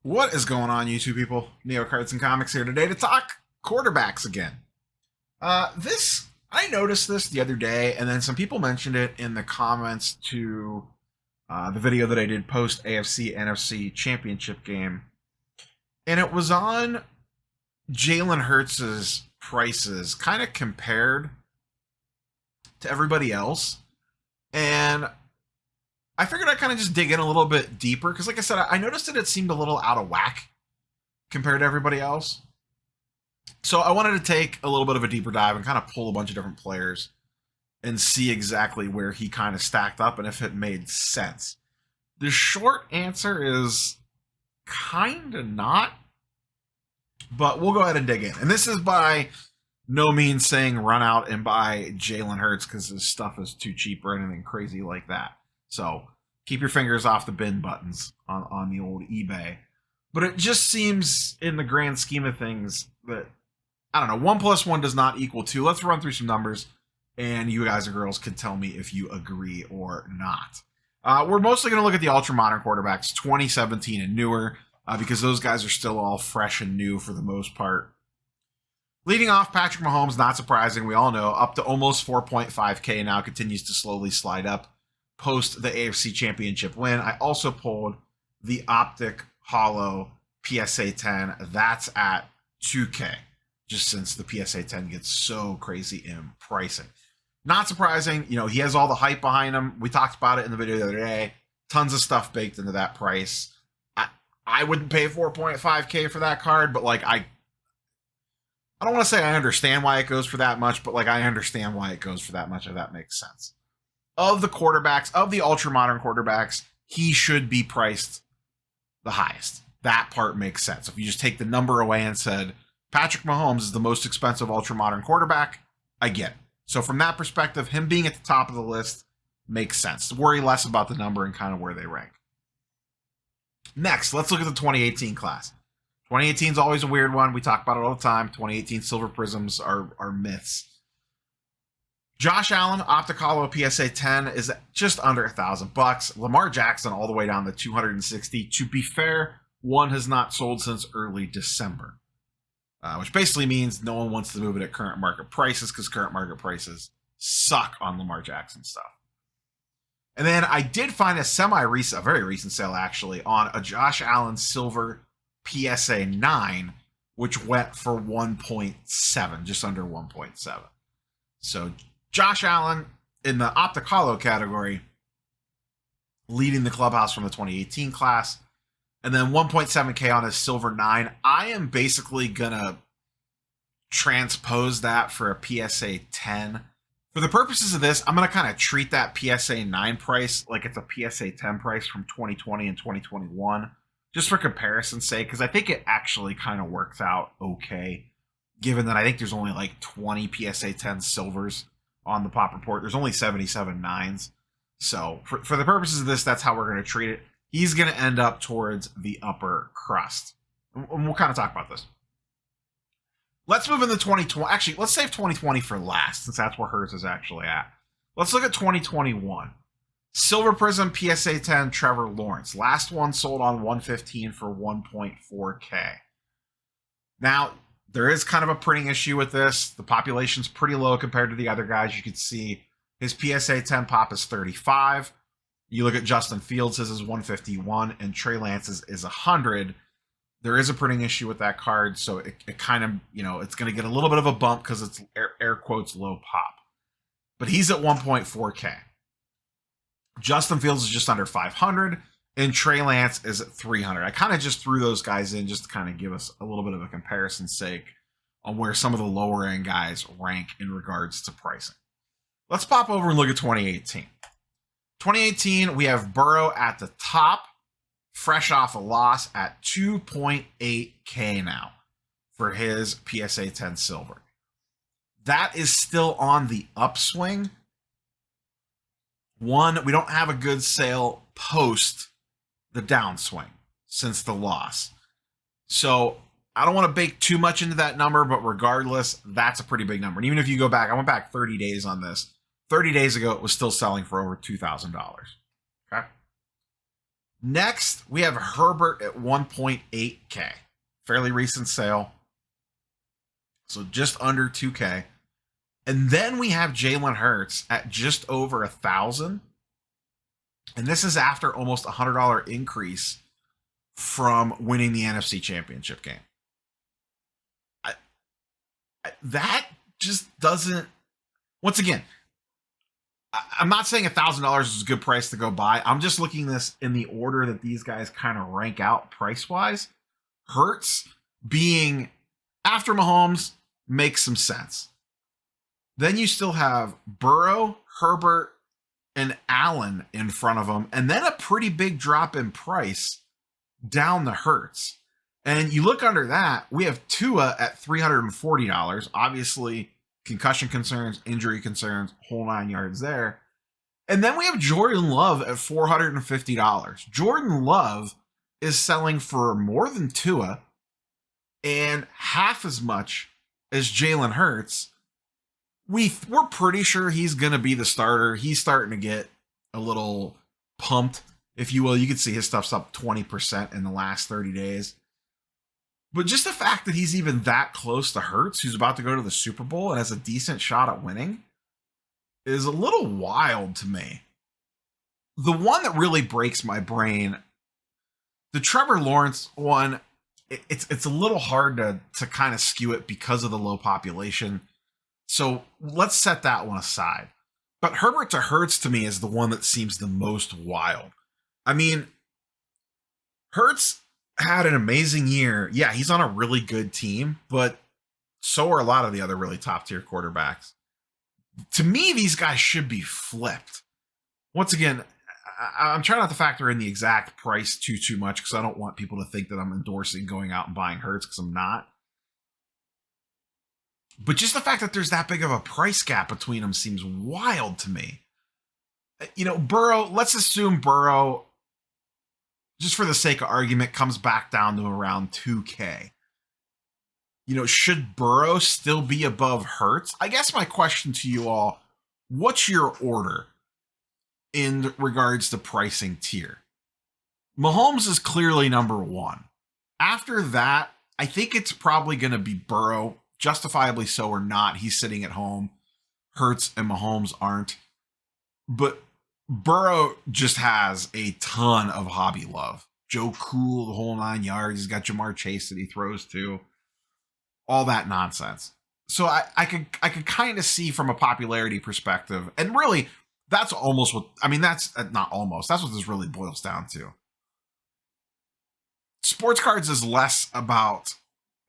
What is going on, YouTube people? Neo Cards and Comics here today to talk quarterbacks again. I noticed this the other day, and then some people mentioned it in the comments to the video that I did post AFC NFC Championship game, and it was on Jalen Hurts' prices, kind of compared to everybody else, and I figured I'd kind of just dig in a little bit deeper because, like I said, I noticed that it seemed a little out of whack compared to everybody else. So I wanted to take a little bit of a deeper dive and kind of pull a bunch of different players and see exactly where he kind of stacked up and if it made sense. The short answer is kind of not, but we'll go ahead and dig in. And this is by no means saying run out and buy Jalen Hurts because his stuff is too cheap or anything crazy like that. So keep your fingers off the bin buttons on the old eBay. But it just seems, in the grand scheme of things, that, I don't know, 1 plus 1 does not equal 2. Let's run through some numbers, and you guys and girls can tell me if you agree or not. We're mostly going to look at the ultra-modern quarterbacks, 2017 and newer, because those guys are still all fresh and new for the most part. Leading off, Patrick Mahomes, not surprising, we all know, up to almost 4.5K now, continues to slowly slide up post the AFC Championship win. I also pulled the Optic Hollow PSA 10. That's at 2K, just since the PSA 10 gets so crazy in pricing. Not surprising, he has all the hype behind him. We talked about it in the video the other day. Tons of stuff baked into that price. I wouldn't pay 4.5K for that card, but I don't want to say I understand why it goes for that much, but I understand why it goes for that much, if that makes sense. Of the quarterbacks, of the ultra-modern quarterbacks, he should be priced the highest. That part makes sense. If you just take the number away and said, Patrick Mahomes is the most expensive ultra-modern quarterback, I get it. So from that perspective, him being at the top of the list makes sense. Worry less about the number and kind of where they rank. Next, let's look at the 2018 class. 2018 is always a weird one. We talk about it all the time. 2018 Silver Prisms are myths. Josh Allen, Optic Hollow PSA 10 is just under $1,000. Lamar Jackson all the way down to 260. To be fair, one has not sold since early December, which basically means no one wants to move it at current market prices because current market prices suck on Lamar Jackson stuff. And then I did find a very recent sale actually, on a Josh Allen Silver PSA 9, which went for 1.7, just under 1.7. So Josh Allen in the Optic Hollow category, leading the clubhouse from the 2018 class, and then 1.7K on his Silver 9. I am basically going to transpose that for a PSA 10. For the purposes of this, I'm going to kind of treat that PSA 9 price like it's a PSA 10 price from 2020 and 2021, just for comparison's sake, because I think it actually kind of works out okay, given that I think there's only 20 PSA 10 silvers on the pop report. There's only 77 9s. So for the purposes of this, that's how we're going to treat it. He's going to end up towards the upper crust. And we'll kind of talk about this. Let's move into 2020. Actually, let's save 2020 for last, since that's where hers is actually at. Let's look at 2021. Silver Prism PSA 10 Trevor Lawrence. Last one sold on 115 for 1.4K. Now, there is kind of a printing issue with this. The population's pretty low compared to the other guys. You can see his PSA 10 pop is 35. You look at Justin Fields, his is 151, and Trey Lance's is 100. There is a printing issue with that card, so it kind of, it's going to get a little bit of a bump because it's air quotes low pop. But he's at 1.4K. Justin Fields is just under 500, and Trey Lance is at 300. I kind of just threw those guys in just to kind of give us a little bit of a comparison's sake on where some of the lower end guys rank in regards to pricing. Let's pop over and look at 2018. 2018, we have Burrow at the top, fresh off a loss at 2.8K now for his PSA 10 silver. That is still on the upswing. One, we don't have a good sale post the downswing since the loss. So I don't want to bake too much into that number, but regardless, that's a pretty big number. And even if you go back, I went back 30 days on this. 30 days ago, it was still selling for over $2,000. Okay. Next, we have Herbert at 1.8K. Fairly recent sale. So just under 2K. And then we have Jalen Hurts at just over 1,000. And this is after almost a $100 increase from winning the NFC Championship game. That just doesn't. Once again, I'm not saying $1,000 is a good price to go buy. I'm just looking this in the order that these guys kind of rank out price wise. Hurts being after Mahomes makes some sense. Then you still have Burrow, Herbert, and Allen in front of them, and then a pretty big drop in price down the Hurts. And you look under that, we have Tua at $340. Obviously, concussion concerns, injury concerns, whole 9 yards there. And then we have Jordan Love at $450. Jordan Love is selling for more than Tua and half as much as Jalen Hurts. We're pretty sure he's going to be the starter. He's starting to get a little pumped, if you will. You can see his stuff's up 20% in the last 30 days. But just the fact that he's even that close to Hurts, who's about to go to the Super Bowl and has a decent shot at winning, is a little wild to me. The one that really breaks my brain, the Trevor Lawrence one, it's a little hard to kind of skew it because of the low population. So let's set that one aside. But Herbert to Hurts to me is the one that seems the most wild. I mean, Hurts had an amazing year. Yeah, he's on a really good team, but so are a lot of the other really top tier quarterbacks. To me, these guys should be flipped. Once again, I'm trying not to factor in the exact price too much because I don't want people to think that I'm endorsing going out and buying Hurts, because I'm not. But just the fact that there's that big of a price gap between them seems wild to me. You know, Burrow, let's assume Burrow, just for the sake of argument, comes back down to around 2K. You know, should Burrow still be above Hurts? I guess my question to you all, what's your order in regards to pricing tier? Mahomes is clearly number one. After that, I think it's probably going to be Burrow, justifiably so or not. He's sitting at home. Hurts and Mahomes aren't. But Burrow just has a ton of hobby love. Joe Cool, the whole 9 yards. He's got Jamar Chase that he throws to. All that nonsense. So I could kind of see from a popularity perspective, and really, that's almost what, I mean, that's not almost, that's what this really boils down to. Sports cards is less about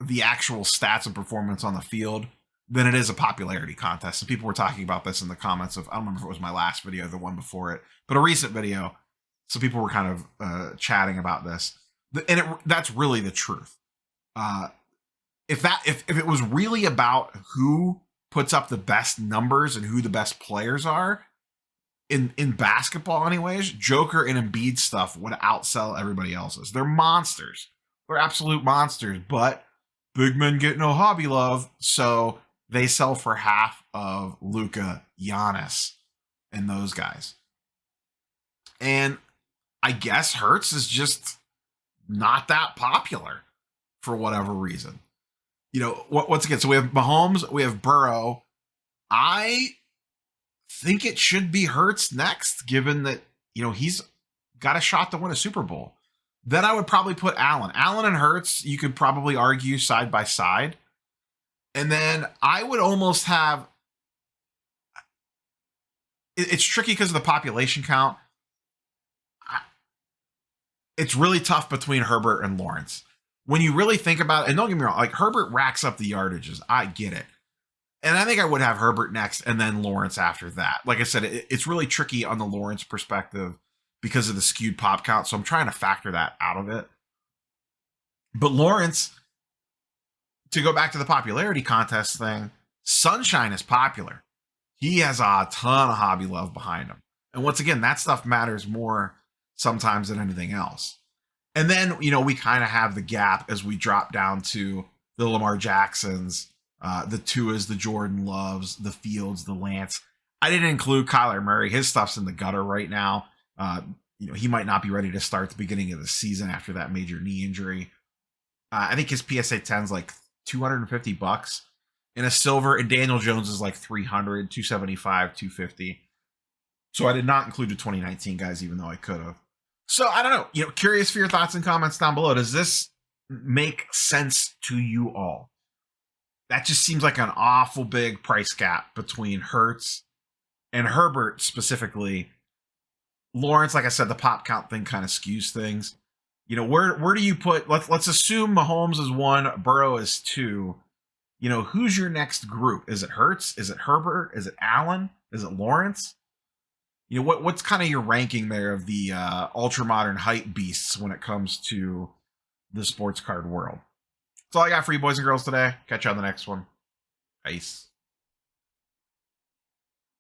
the actual stats and performance on the field than it is a popularity contest. And people were talking about this in the comments of, I don't remember if it was my last video or the one before it, but a recent video. So people were kind of chatting about this. And that's really the truth. If it was really about who puts up the best numbers and who the best players are in basketball anyways, Joker and Embiid stuff would outsell everybody else's. They're monsters. They're absolute monsters, but big men get no hobby love, so they sell for half of Luka, Giannis, and those guys. And I guess Hurts is just not that popular for whatever reason. You know, once again, so we have Mahomes, we have Burrow. I think it should be Hurts next, given that, you know, he's got a shot to win a Super Bowl. Then I would probably put Allen. Allen and Hurts, you could probably argue side by side. And then I would almost have, it's tricky because of the population count. It's really tough between Herbert and Lawrence. When you really think about it, and don't get me wrong, like Herbert racks up the yardages. I get it. And I think I would have Herbert next and then Lawrence after that. Like I said, it's really tricky on the Lawrence perspective because of the skewed pop count. So I'm trying to factor that out of it. But Lawrence, to go back to the popularity contest thing, Sunshine is popular. He has a ton of hobby love behind him. And once again, that stuff matters more sometimes than anything else. And then, you know, we kind of have the gap as we drop down to the Lamar Jacksons, the Tuas, the Jordan Loves, the Fields, the Lance. I didn't include Kyler Murray. His stuff's in the gutter right now. he might not be ready to start the beginning of the season after that major knee injury. I think his PSA 10 is like $250 in a silver, and Daniel Jones is like 300, 275, 250. So I did not include the 2019 guys, even though I could have. So I don't know. Curious for your thoughts and comments down below. Does this make sense to you all? That just seems like an awful big price gap between Hurts and Herbert specifically. Lawrence, like I said, the pop count thing kind of skews things. Where do you put? Let's assume Mahomes is 1, Burrow is 2. Who's your next group? Is it Hurts? Is it Herbert? Is it Allen? Is it Lawrence? What's kind of your ranking there of the ultra modern hype beasts when it comes to the sports card world? That's all I got for you boys and girls today. Catch you on the next one. Peace.